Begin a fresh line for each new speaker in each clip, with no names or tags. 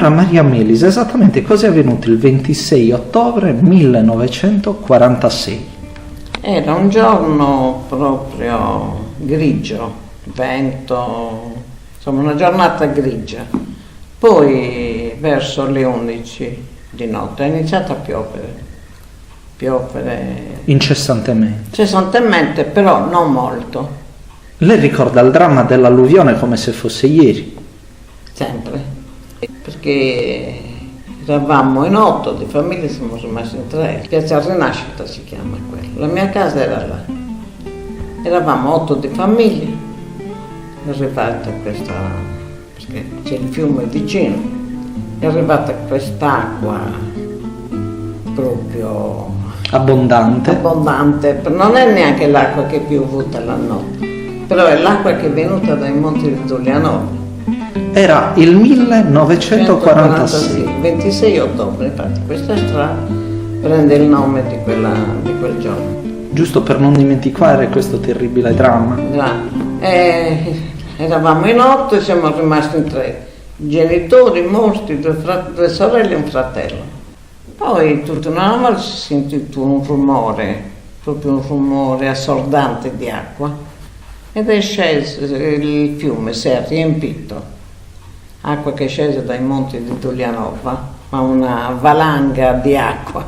Signora Maria Melis, esattamente cosa è avvenuto il 26 ottobre 1946?
Era un giorno proprio grigio, vento, insomma una giornata grigia. Poi verso le 11 di notte è iniziato a piovere
Incessantemente,
però non molto,
Lei ricorda il dramma dell'alluvione come se fosse ieri?
sempre, perché eravamo in 8 di famiglia, siamo rimasti in 3, Piazza Rinascita si chiama quello, la mia casa era là, eravamo 8 di famiglia, è arrivata questa, perché c'è il fiume vicino, è arrivata quest'acqua proprio
Abbondante.
non è neanche l'acqua che è piovuta la notte, però è l'acqua che è venuta dai monti di Giulianova.
Era il 1946.
26 ottobre, infatti questa strada prende il nome di quel giorno.
Giusto per non dimenticare questo terribile dramma.
Eravamo in 8 e siamo rimasti in 3, genitori, morti, due sorelle e un fratello. Poi tutta una volta si è sentito un rumore, proprio un rumore assordante di acqua, ed è sceso, il fiume si è riempito, acqua che è scesa dai monti di Giulianova, ma una valanga di acqua.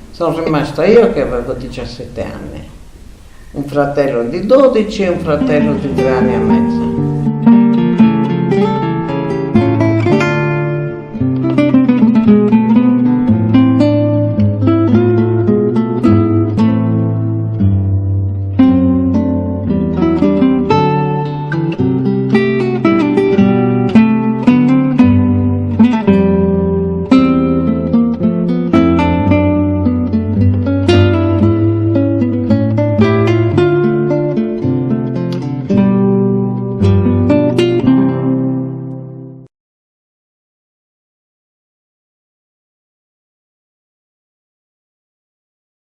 Sono rimasta io che avevo 17 anni, un fratello di 12 e un fratello di 3 anni e mezzo.